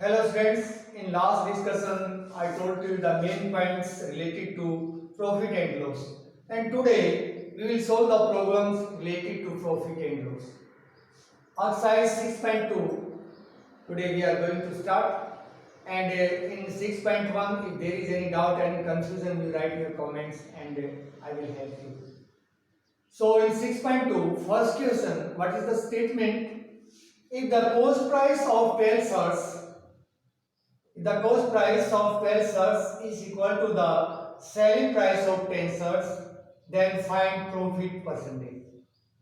Hello friends, in last discussion I told you the main points related to profit and loss, and today we will solve the problems related to profit and loss. Exercise 6.2, today we are going to start, and in 6.1 if there is any doubt and confusion you write your comments and I will help you. So in 6.2, first question, what is the statement? If the cost price of 12 shirts, if the cost price of 12 shirts is equal to the selling price of 10 shirts, then find profit percentage.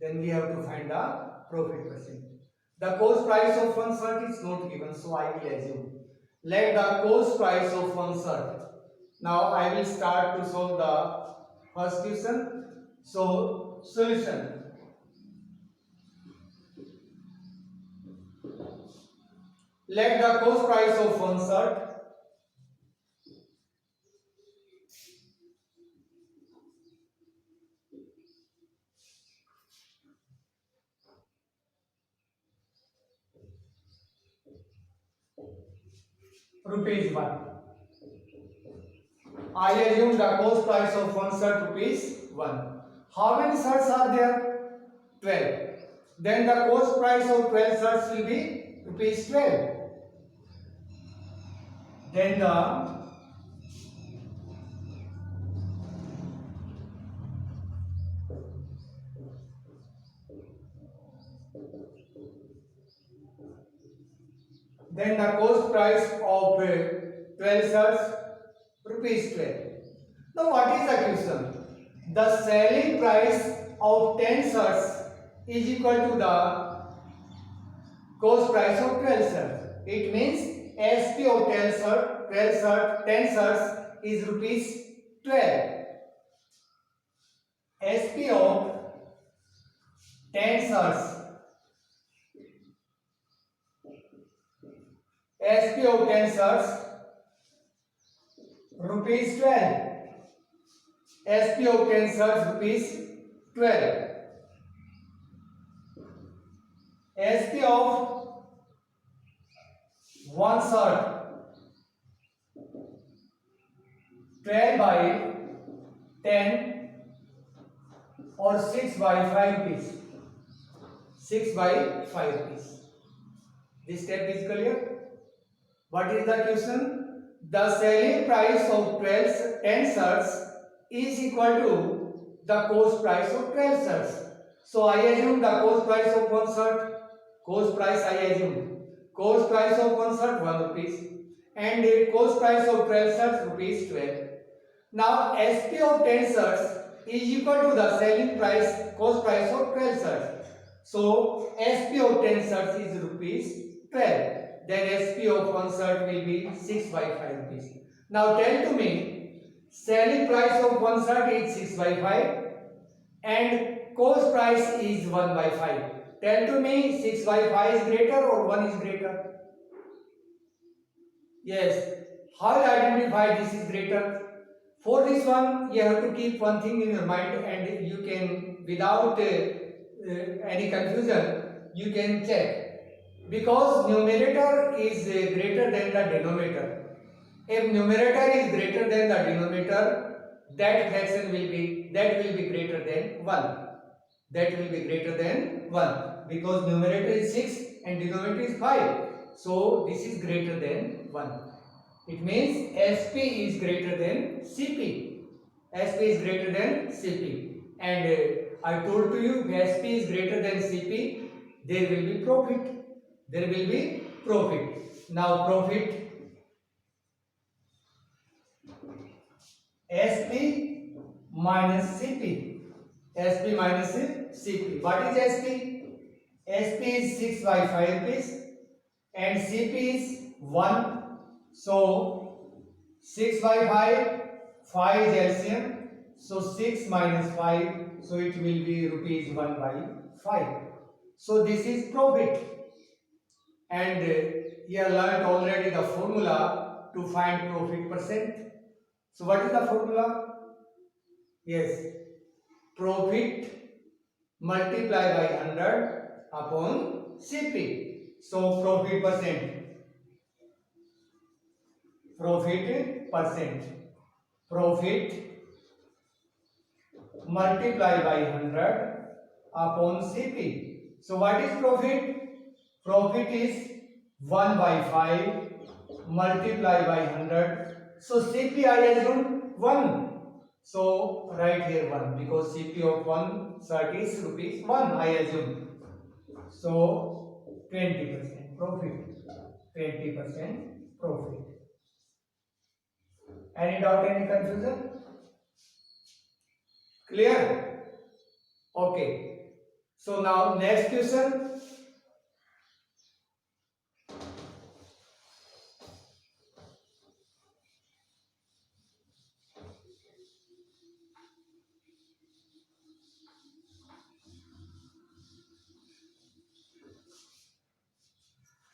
Then we have to find the profit percentage. The cost price of one shirt is not given, so I will assume. Let the cost price of one shirt. Now I will start to solve the first question. So solution. Let the cost price of one shirt rupees 1. I assume the cost price of one shirt rupees 1. How many shirts are there? 12. Then the cost price of 12 shirts will be rupees 12. Then the cost price of 12 shirts rupees 12. Now what is the question? The selling price of 10 shirts is equal to the cost price of 12 shirts. It means SP of 10 shirts is rupees 12. SP of 10 shirts. SP of 10 shirts rupees 12. SP of 10 shirts rupees 12. SP of 1 shirt 12 by 10 or 6 by 5 piece. 6 by 5 piece. This step is clear? What is the question? The selling price of 10 shirts is equal to the cost price of 12 shirts. So I assume the cost price of one shirt, cost price I assume, cost price of one shirt 1 rupees and the cost price of 12 shirts rupees 12. Now SP of 10 shirts is equal to the selling price, cost price of 12 shirts. So SP of 10 shirts is rupees 12. Then SP of one shirt will be 6 by 5 rupees. Now tell to me, selling price of one shirt is 6 by 5 and cost price is 1 by 5. Tell to me, 6 by 5 is greater or 1 is greater? Yes. How you identify this is greater? For this one, you have to keep one thing in your mind and you can, without any confusion, you can check. Because numerator is greater than the denominator. If numerator is greater than the denominator, that fraction will be greater than 1. That will be greater than 1 because numerator is 6 and denominator is 5. So this is greater than 1. It means SP is greater than CP. SP is greater than CP. And I told to you SP is greater than CP, there will be profit. There will be profit. Now profit SP minus CP. SP minus CP. What is SP? SP is 6 by 5 piece and CP is 1. So 6 by 5, 5 is LCM. So 6 minus 5, so it will be rupees 1 by 5. So this is profit. And you have learnt already the formula to find profit percent. So what is the formula? Yes, profit multiply by 100 upon CP. So profit percent. profit percent, profit multiply by 100 upon CP. So what is profit? Profit is 1 by 5 multiply by 100. So CP I assume 1. So write here 1 because CP of 1 shirt is rupees 1 I assume. So 20% profit. 20% profit. Any doubt, any confusion? Clear? Okay. So now next question.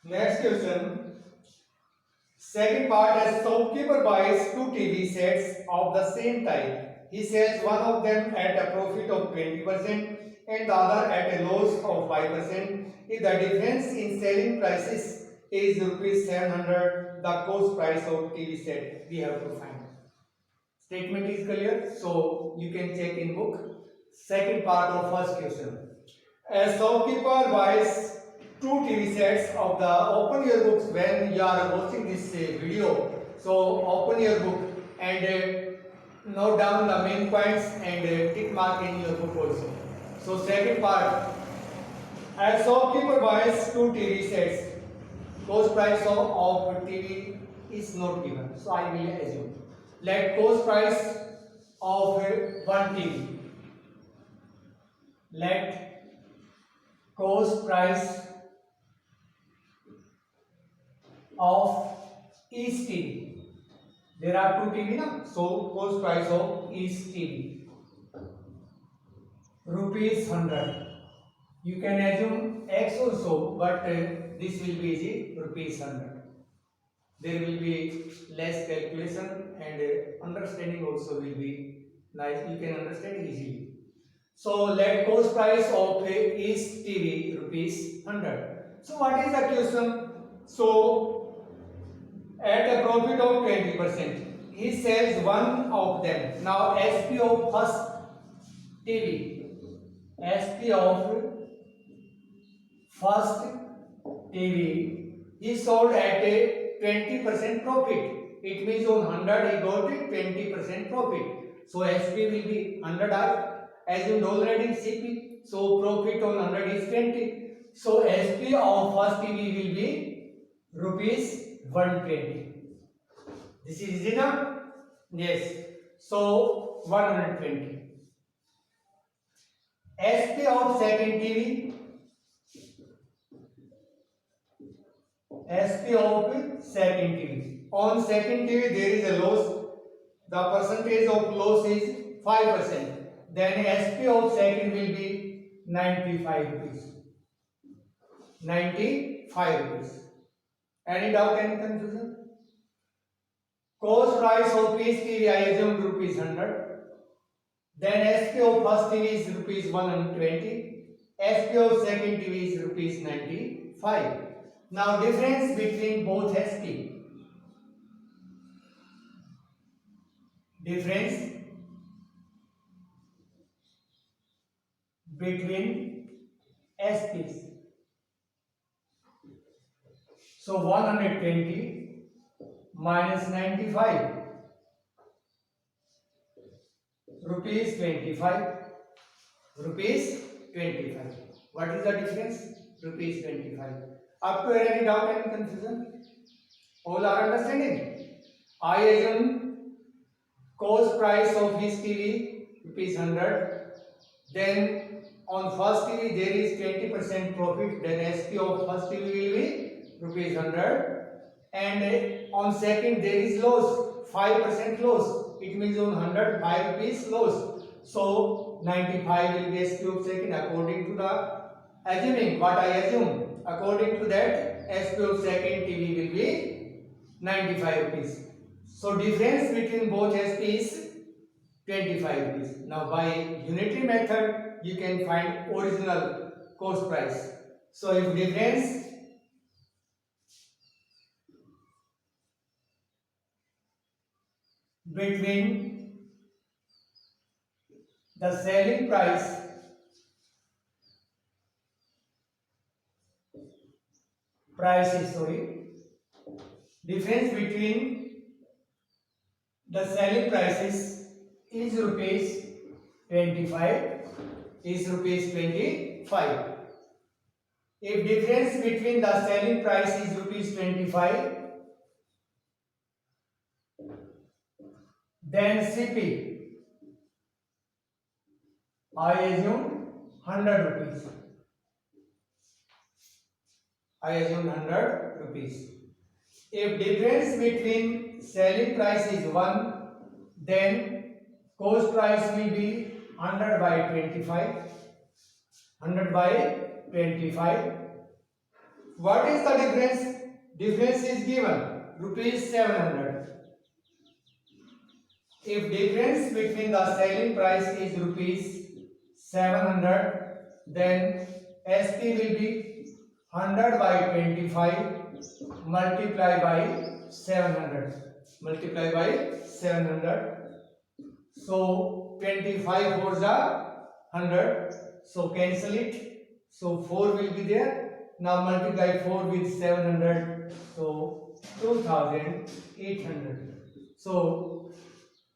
Next question. Second part, as shopkeeper buys two TV sets of the same type. He sells one of them at a profit of 20% and the other at a loss of 5%. If the difference in selling prices is rupees 700, the cost price of TV set we have to find. Statement is clear, so you can check in book. Second part of first question. A shopkeeper buys two TV sets of the, open your books when you are watching this video. So open your book and note down the main points and tick mark in your book also. So second part, a shopkeeper buys two TV sets. Cost price of TV is not given, so I will assume. Let cost price of one TV. Let cost price of each TV. There are two TV now, so cost price of each TV rupees 100. You can assume X also, but this will be easy rupees 100. There will be less calculation and understanding also will be nice. You can understand easily. So let cost price of each TV rupees 100. So what is the question? So at a profit of 20%, he sells one of them. Now SP of first TV, SP of first TV, he sold at a 20% profit. It means on 100 he got a 20% profit. So SP will be 100 assumed already CP. So profit on 100 is 20. So SP of first TV will be rupees 120. This is easy now? Yes. So 120. SP of second TV, SP of second TV. On second TV there is a loss. The percentage of loss is 5%. Then SP of second will be 95 rupees. 95 rupees. Any doubt, any confusion? Cost price of each TV I assume rupees 100. Then SP of first TV is rupees 120. SP of second TV is rupees 95. Now difference between both SP. Difference between SPs. So 120 minus 95 rupees 25. Rupees 25. What is the difference? Rupees 25. Up to here, any doubt, any confusion? All are understanding? I assume cost price of his TV rupees 100. Then on first TV there is 20% profit. Then SP of first TV will be rupees 100. And on second there is loss, 5% loss. It means on 100 5 rupees loss. So 95 will be SP of second according to the assuming what I assume. According to that, SP of second TV will be 95 rupees. So difference between both SP is 25 rupees. Now by unitary method you can find original cost price. So if difference between the selling price difference between the selling prices is rupees 25 is rupees 25. If difference between the selling price is rupees 25, then CP I assume 100 rupees. I assume 100 rupees. If difference between selling price is 1, then cost price will be 100 by 25. 100 by 25. What is the difference? Difference is given rupees 700. If difference between the selling price is rupees 700, then SP will be 100 by 25 multiplied by 700. Multiply by 700. So 25 fours are 100. So cancel it. So 4 will be there. Now multiply 4 with 700. So 2800. So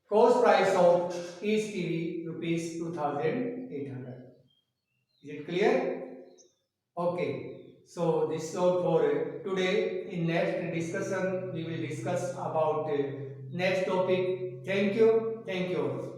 cost price of each TV rupees 2800. Is it clear? Okay. So this is all for today. In next discussion we will discuss about next topic. Thank you. Thank you.